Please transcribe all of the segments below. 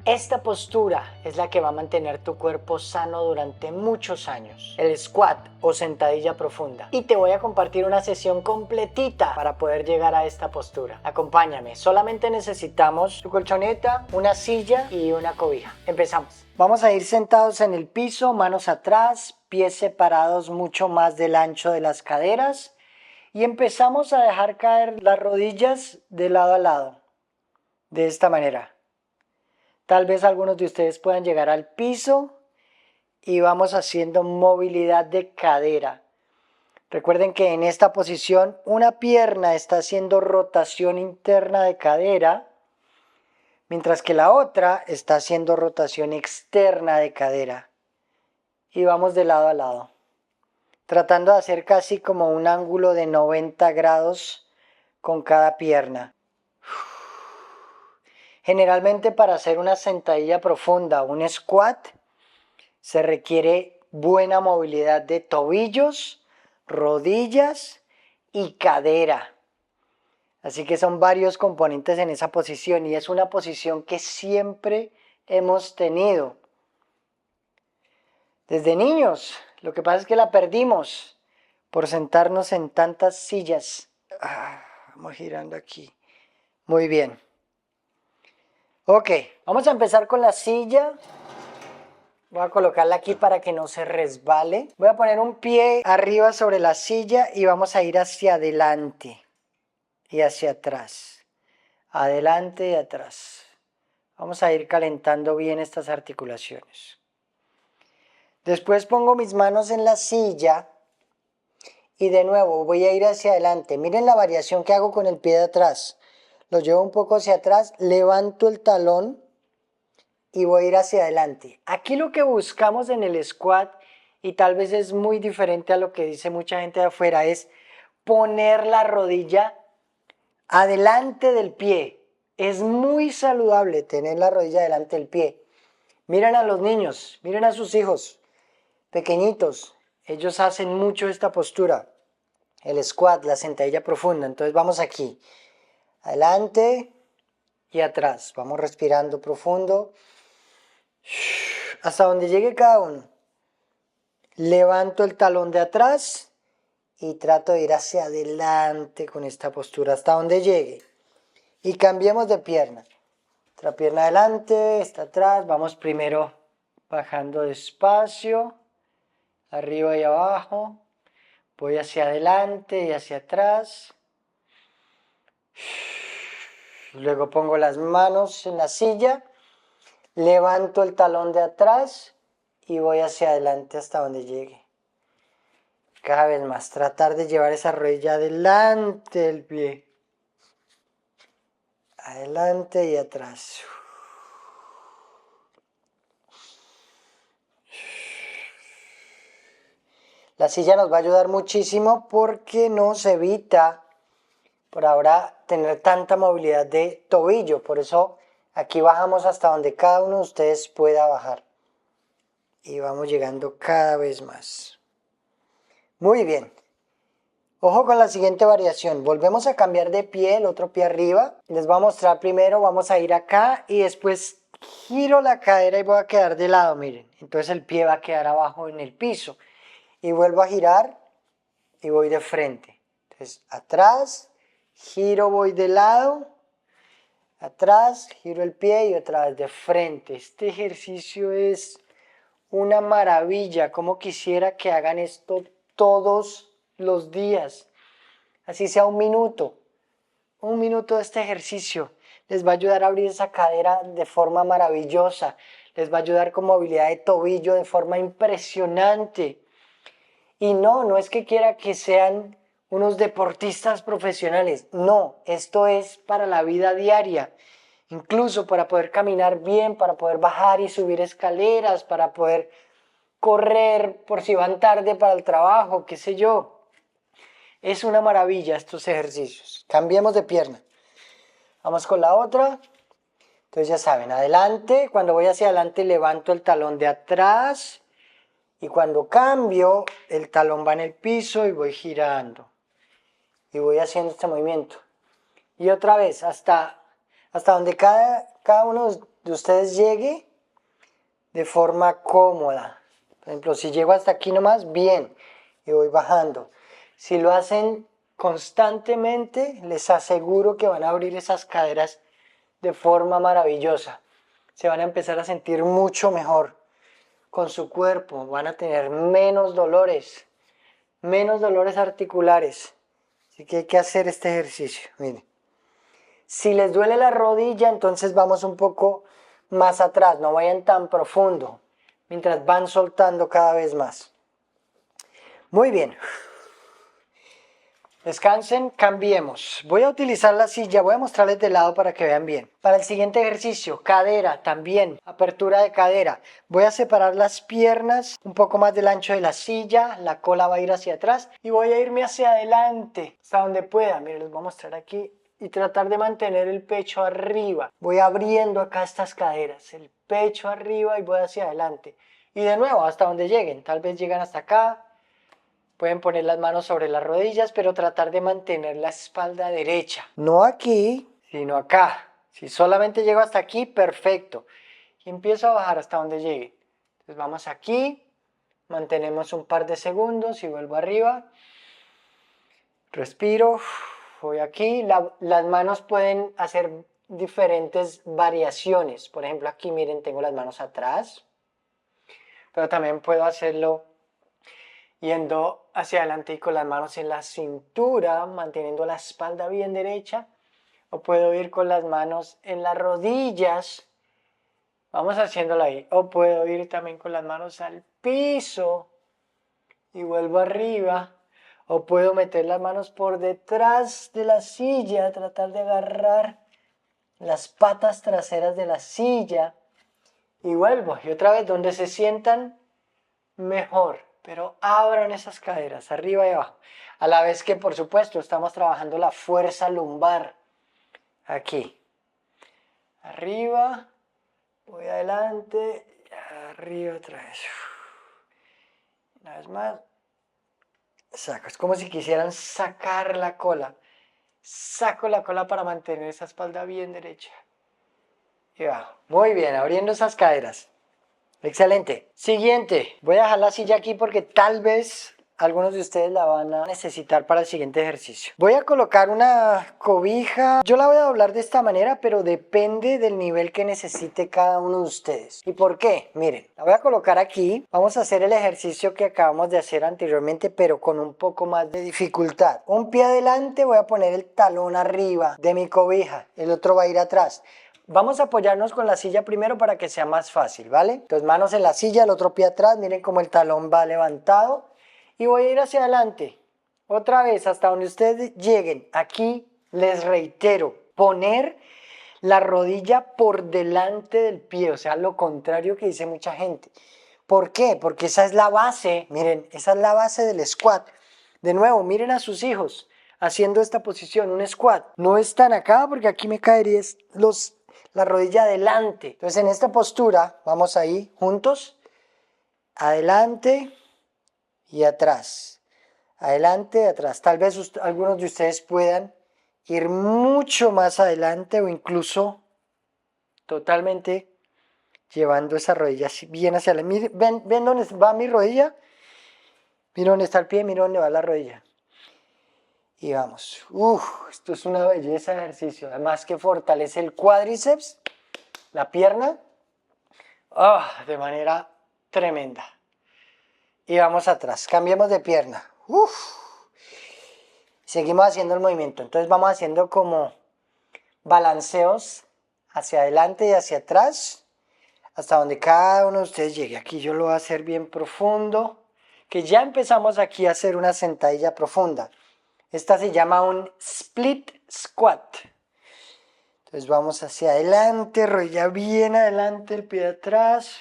Esta postura es la que va a mantener tu cuerpo sano durante muchos años. El squat o sentadilla profunda. Y te voy a compartir una sesión completita para poder llegar a esta postura. Acompáñame. Solamente necesitamos tu colchoneta, una silla y una cobija. Empezamos. Vamos a ir sentados en el piso, manos atrás, pies separados mucho más del ancho de las caderas. Y empezamos a dejar caer las rodillas de lado a lado. De esta manera. Tal vez algunos de ustedes puedan llegar al piso y vamos haciendo movilidad de cadera. Recuerden que en esta posición una pierna está haciendo rotación interna de cadera, mientras que la otra está haciendo rotación externa de cadera. Y vamos de lado a lado, tratando de hacer casi como un ángulo de 90 grados con cada pierna. Generalmente para hacer una sentadilla profunda, un squat, se requiere buena movilidad de tobillos, rodillas y cadera. Así que son varios componentes en esa posición y es una posición que siempre hemos tenido. Desde niños, lo que pasa es que la perdimos por sentarnos en tantas sillas. Vamos girando aquí. Muy bien. Ok, vamos a empezar con la silla. Voy a colocarla aquí para que no se resbale. Voy a poner un pie arriba sobre la silla y vamos a ir hacia adelante y hacia atrás. Adelante y atrás. Vamos a ir calentando bien estas articulaciones. Después pongo mis manos en la silla y de nuevo voy a ir hacia adelante. Miren la variación que hago con el pie de atrás. Lo llevo un poco hacia atrás, levanto el talón y voy a ir hacia adelante. Aquí lo que buscamos en el squat, y tal vez es muy diferente a lo que dice mucha gente de afuera, es poner la rodilla adelante del pie. Es muy saludable tener la rodilla delante del pie. Miren a los niños, miren a sus hijos pequeñitos. Ellos hacen mucho esta postura. El squat, la sentadilla profunda. Entonces vamos aquí. Adelante y atrás. Vamos respirando profundo. Hasta donde llegue cada uno. Levanto el talón de atrás y trato de ir hacia adelante con esta postura hasta donde llegue. Y cambiemos de pierna. Otra pierna adelante, esta atrás. Vamos primero bajando despacio, arriba y abajo. Voy hacia adelante y hacia atrás. Luego pongo las manos en la silla. Levanto el talón de atrás y voy hacia adelante hasta donde llegue. Cada vez más, tratar de llevar esa rodilla adelante del pie. Adelante y atrás. La silla nos va a ayudar muchísimo porque nos evita por ahora tener tanta movilidad de tobillo. Por eso aquí bajamos hasta donde cada uno de ustedes pueda bajar. Y vamos llegando cada vez más. Muy bien. Ojo con la siguiente variación. Volvemos a cambiar de pie, el otro pie arriba. Les voy a mostrar primero, vamos a ir acá y después giro la cadera y voy a quedar de lado, miren. Entonces el pie va a quedar abajo en el piso. Y vuelvo a girar y voy de frente. Entonces atrás, giro, voy de lado. Atrás, giro el pie y otra vez de frente. Este ejercicio es una maravilla. Como quisiera que hagan esto todos los días, así sea un minuto de este ejercicio, les va a ayudar a abrir esa cadera de forma maravillosa, les va a ayudar con movilidad de tobillo de forma impresionante. Y no es que quiera que sean unos deportistas profesionales, no, esto es para la vida diaria, incluso para poder caminar bien, para poder bajar y subir escaleras, para poder correr por si van tarde para el trabajo, qué sé yo. Es una maravilla estos ejercicios. Cambiemos de pierna. Vamos con la otra. Entonces ya saben, adelante. Cuando voy hacia adelante levanto el talón de atrás. Y cuando cambio, el talón va en el piso y voy girando. Y voy haciendo este movimiento. Y otra vez, hasta donde cada uno de ustedes llegue de forma cómoda. Por ejemplo, si llego hasta aquí nomás, bien, y voy bajando. Si lo hacen constantemente, les aseguro que van a abrir esas caderas de forma maravillosa. Se van a empezar a sentir mucho mejor con su cuerpo, van a tener menos dolores articulares. Así que hay que hacer este ejercicio, miren. Si les duele la rodilla, entonces vamos un poco más atrás, no vayan tan profundo, mientras van soltando cada vez más. Muy bien. Descansen, cambiemos. Voy a utilizar la silla, voy a mostrarles de lado para que vean bien. Para el siguiente ejercicio, cadera también, apertura de cadera. Voy a separar las piernas un poco más del ancho de la silla, la cola va a ir hacia atrás y voy a irme hacia adelante, hasta donde pueda. Miren, les voy a mostrar aquí y tratar de mantener el pecho arriba. Voy abriendo acá estas caderas, el pecho arriba y voy hacia adelante. Y de nuevo, hasta donde lleguen, tal vez llegan hasta acá. Pueden poner las manos sobre las rodillas, pero tratar de mantener la espalda derecha. No aquí, sino acá. Si solamente llego hasta aquí, perfecto. Y empiezo a bajar hasta donde llegue. Entonces vamos aquí, mantenemos un par de segundos y vuelvo arriba. Respiro, voy aquí. Las manos pueden hacer diferentes variaciones. Por ejemplo, aquí miren, tengo las manos atrás. Pero también puedo hacerlo yendo hacia adelante y con las manos en la cintura, manteniendo la espalda bien derecha. O puedo ir con las manos en las rodillas. Vamos haciéndolo ahí. O puedo ir también con las manos al piso y vuelvo arriba. O puedo meter las manos por detrás de la silla, tratar de agarrar las patas traseras de la silla. Y vuelvo. Y otra vez, donde se sientan mejor. Pero abran esas caderas, arriba y abajo. A la vez que, por supuesto, estamos trabajando la fuerza lumbar. Aquí. Arriba. Voy adelante. Arriba otra vez. Una vez más. Saco. Es como si quisieran sacar la cola. Saco la cola para mantener esa espalda bien derecha. Y bajo. Muy bien, abriendo esas caderas. Excelente. Siguiente. Voy a dejar la silla aquí porque tal vez algunos de ustedes la van a necesitar para el siguiente ejercicio. Voy a colocar una cobija. Yo la voy a doblar de esta manera, pero depende del nivel que necesite cada uno de ustedes. ¿Y por qué? Miren, la voy a colocar aquí. Vamos a hacer el ejercicio que acabamos de hacer anteriormente, pero con un poco más de dificultad. Un pie adelante, voy a poner el talón arriba de mi cobija. El otro va a ir atrás. Vamos a apoyarnos con la silla primero para que sea más fácil, ¿vale? Entonces manos en la silla, el otro pie atrás, miren cómo el talón va levantado. Y voy a ir hacia adelante, otra vez hasta donde ustedes lleguen. Aquí les reitero, poner la rodilla por delante del pie, o sea, lo contrario que dice mucha gente. ¿Por qué? Porque esa es la base, miren, esa es la base del squat. De nuevo, miren a sus hijos haciendo esta posición, un squat. No están acá porque aquí me caería la rodilla adelante. Entonces en esta postura vamos ahí juntos, adelante y atrás, adelante y atrás. Tal vez algunos de ustedes puedan ir mucho más adelante o incluso totalmente llevando esa rodilla bien hacia la... ¿Ven dónde va mi rodilla? Mira dónde está el pie, mira dónde va la rodilla. Y vamos. Esto es una belleza de ejercicio. Además que fortalece el cuádriceps, la pierna, de manera tremenda. Y vamos atrás. Cambiemos de pierna. Seguimos haciendo el movimiento. Entonces vamos haciendo como balanceos hacia adelante y hacia atrás, hasta donde cada uno de ustedes llegue. Aquí yo lo voy a hacer bien profundo, que ya empezamos aquí a hacer una sentadilla profunda. Esta se llama un split squat. Entonces vamos hacia adelante, rodilla bien adelante, el pie de atrás.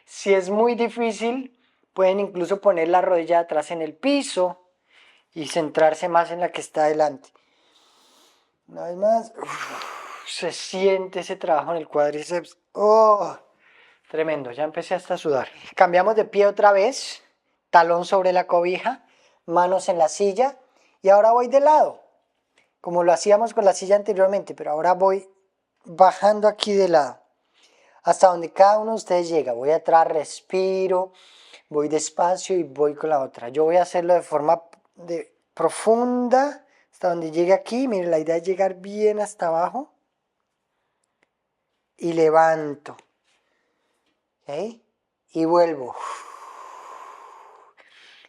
Si es muy difícil, pueden incluso poner la rodilla de atrás en el piso y centrarse más en la que está adelante. Una vez más, se siente ese trabajo en el cuádriceps. Tremendo, ya empecé hasta a sudar. Cambiamos de pie otra vez, talón sobre la cobija, manos en la silla. Y ahora voy de lado, como lo hacíamos con la silla anteriormente, pero ahora voy bajando aquí de lado. hasta donde cada uno de ustedes llega. Voy atrás, respiro, voy despacio y voy con la otra. Yo voy a hacerlo de forma profunda, hasta donde llegue aquí. Miren, la idea es llegar bien hasta abajo. Y levanto. ¿Ok? Y vuelvo.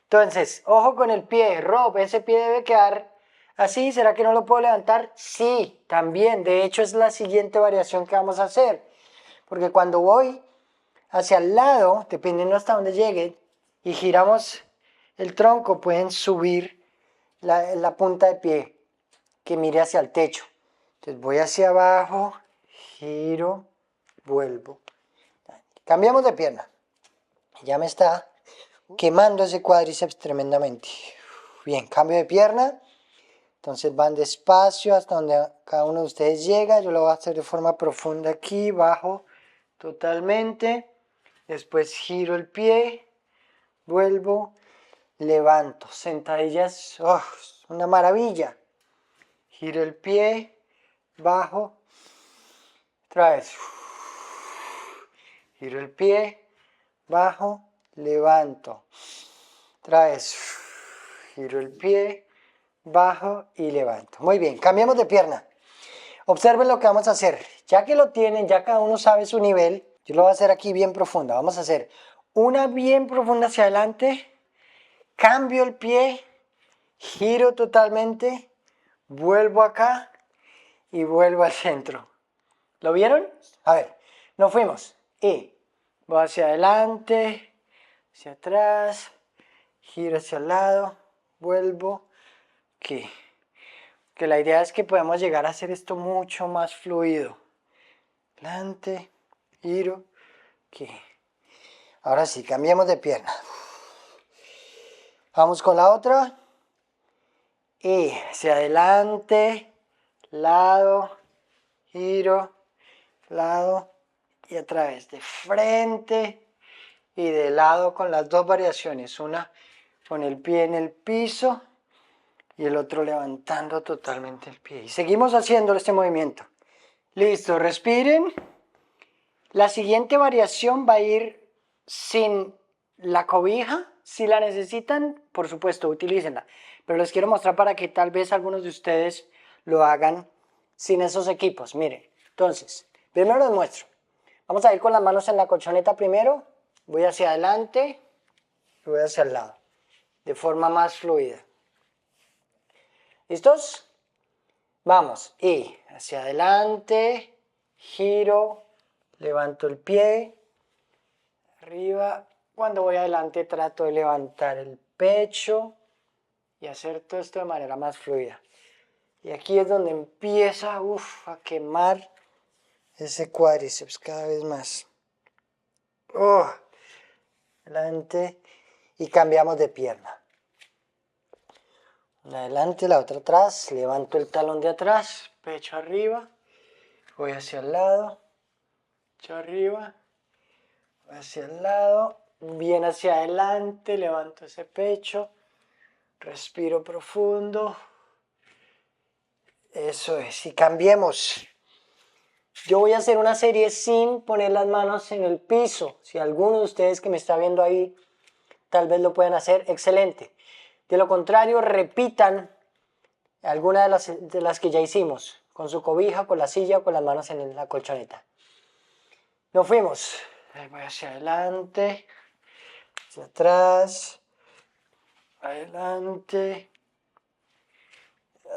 Entonces, ojo con el pie. Rob, ese pie debe quedar así. ¿Será que no lo puedo levantar? Sí, también. De hecho, es la siguiente variación que vamos a hacer. Porque cuando voy hacia el lado, dependiendo hasta dónde llegue, y giramos el tronco, pueden subir la punta de pie que mire hacia el techo. Entonces voy hacia abajo, giro, vuelvo. Cambiamos de pierna. Ya me está quemando ese cuádriceps tremendamente. Bien, cambio de pierna. Entonces van despacio hasta donde cada uno de ustedes llega. Yo lo voy a hacer de forma profunda aquí, bajo totalmente. Después giro el pie, vuelvo, levanto. Sentadillas, oh, una maravilla. Giro el pie, bajo, otra vez. Giro el pie, bajo, levanto. Otra vez. Giro el pie, bajo y levanto. Muy bien, cambiamos de pierna. Observen lo que vamos a hacer. Ya que lo tienen, ya cada uno sabe su nivel, yo lo voy a hacer aquí bien profunda. Vamos a hacer una bien profunda hacia adelante, cambio el pie, giro totalmente, vuelvo acá y vuelvo al centro. ¿Lo vieron? A ver, nos fuimos. Y voy hacia adelante, hacia atrás, giro hacia el lado, vuelvo, aquí. Que la idea es que podamos llegar a hacer esto mucho más fluido. Adelante, giro, aquí. Ahora sí, cambiemos de pierna. Vamos con la otra. Y hacia adelante, lado, giro, lado y otra vez de frente y de lado con las dos variaciones. Una con el pie en el piso y el otro levantando totalmente el pie. Y seguimos haciendo este movimiento. Listo, respiren. La siguiente variación va a ir sin la cobija. Si la necesitan, por supuesto, utilícenla. Pero les quiero mostrar para que tal vez algunos de ustedes lo hagan sin esos equipos. Miren, entonces, primero les muestro. Vamos a ir con las manos en la colchoneta primero. Voy hacia adelante y voy hacia el lado. De forma más fluida. ¿Listos? Vamos. Y hacia adelante, giro, levanto el pie, arriba. Cuando voy adelante trato de levantar el pecho y hacer todo esto de manera más fluida. Y aquí es donde empieza a quemar ese cuádriceps cada vez más. Adelante y cambiamos de pierna. Una adelante, la otra atrás. Levanto el talón de atrás, pecho arriba. Voy hacia el lado, pecho arriba. Voy hacia el lado, bien hacia adelante, levanto ese pecho. Respiro profundo. Eso es, y cambiemos. Yo voy a hacer una serie sin poner las manos en el piso. Si alguno de ustedes que me está viendo ahí, tal vez lo puedan hacer, excelente. De lo contrario, repitan alguna de las que ya hicimos, con su cobija, con la silla o con las manos en la colchoneta. Nos fuimos. Voy hacia adelante, hacia atrás, adelante,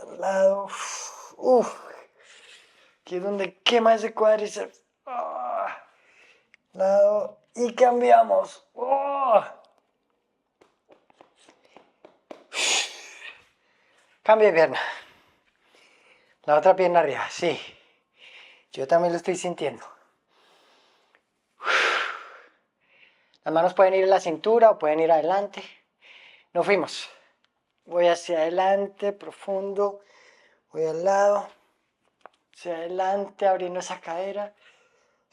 al lado. Aquí es donde quema ese cuádriceps. Lado y cambiamos. Cambio de pierna. La otra pierna arriba, sí. Yo también lo estoy sintiendo. Las manos pueden ir a la cintura o pueden ir adelante. Nos fuimos. Voy hacia adelante, profundo. Voy al lado. Hacia adelante, abriendo esa cadera.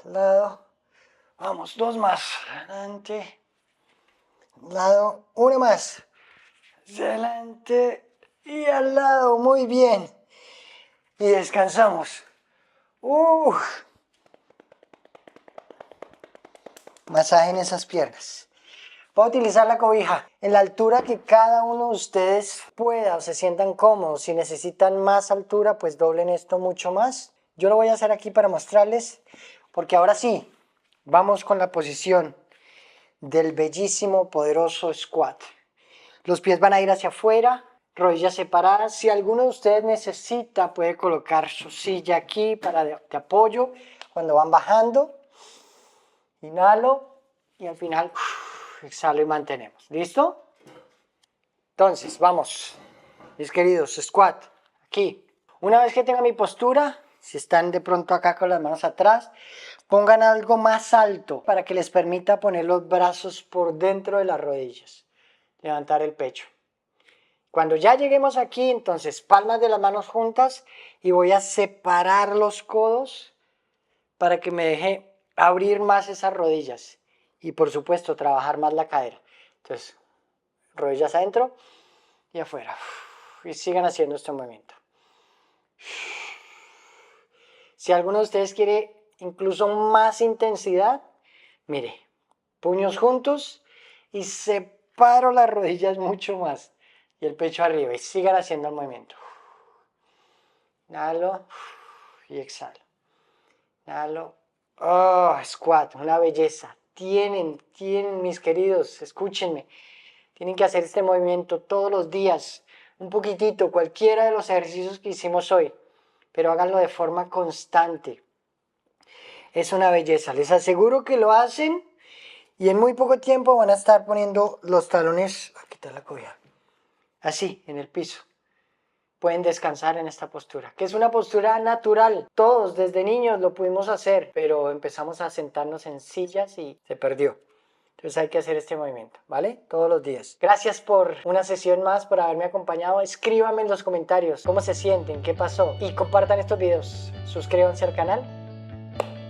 Al lado. Vamos, dos más. Adelante. Al lado. Una más. Hacia adelante. Y al lado. Muy bien. Y descansamos. Masaje en esas piernas. Voy a utilizar la cobija en la altura que cada uno de ustedes pueda o se sientan cómodos. Si necesitan más altura, pues doblen esto mucho más. Yo lo voy a hacer aquí para mostrarles, porque ahora sí, vamos con la posición del bellísimo, poderoso squat. Los pies van a ir hacia afuera, rodillas separadas. Si alguno de ustedes necesita, puede colocar su silla aquí para de apoyo cuando van bajando. Inhalo y al final exhalo y mantenemos. ¿Listo? Entonces, vamos, mis queridos, squat, aquí. Una vez que tenga mi postura, si están de pronto acá con las manos atrás, pongan algo más alto para que les permita poner los brazos por dentro de las rodillas. Levantar el pecho. Cuando ya lleguemos aquí, entonces, palmas de las manos juntas y voy a separar los codos para que me deje abrir más esas rodillas y, por supuesto, trabajar más la cadera. Entonces, rodillas adentro y afuera. Y sigan haciendo este movimiento. Si alguno de ustedes quiere incluso más intensidad, mire, puños juntos y separo las rodillas mucho más y el pecho arriba y sigan haciendo el movimiento. Inhalo y exhalo. Inhalo. Oh, squat, una belleza. Tienen, mis queridos, escúchenme. Tienen que hacer este movimiento todos los días, un poquitito, cualquiera de los ejercicios que hicimos hoy, pero háganlo de forma constante. Es una belleza, les aseguro que lo hacen y en muy poco tiempo van a estar poniendo los talones, aquí está la cobija, así, en el piso. Pueden descansar en esta postura, que es una postura natural. Todos desde niños lo pudimos hacer, pero empezamos a sentarnos en sillas y se perdió. Entonces hay que hacer este movimiento, ¿vale? Todos los días. Gracias por una sesión más, por haberme acompañado. Escríbanme en los comentarios cómo se sienten, qué pasó. Y compartan estos videos. Suscríbanse al canal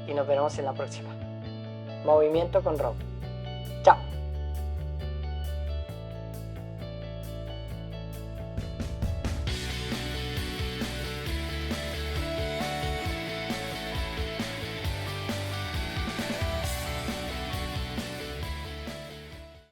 y nos veremos en la próxima. Movimiento con Rob.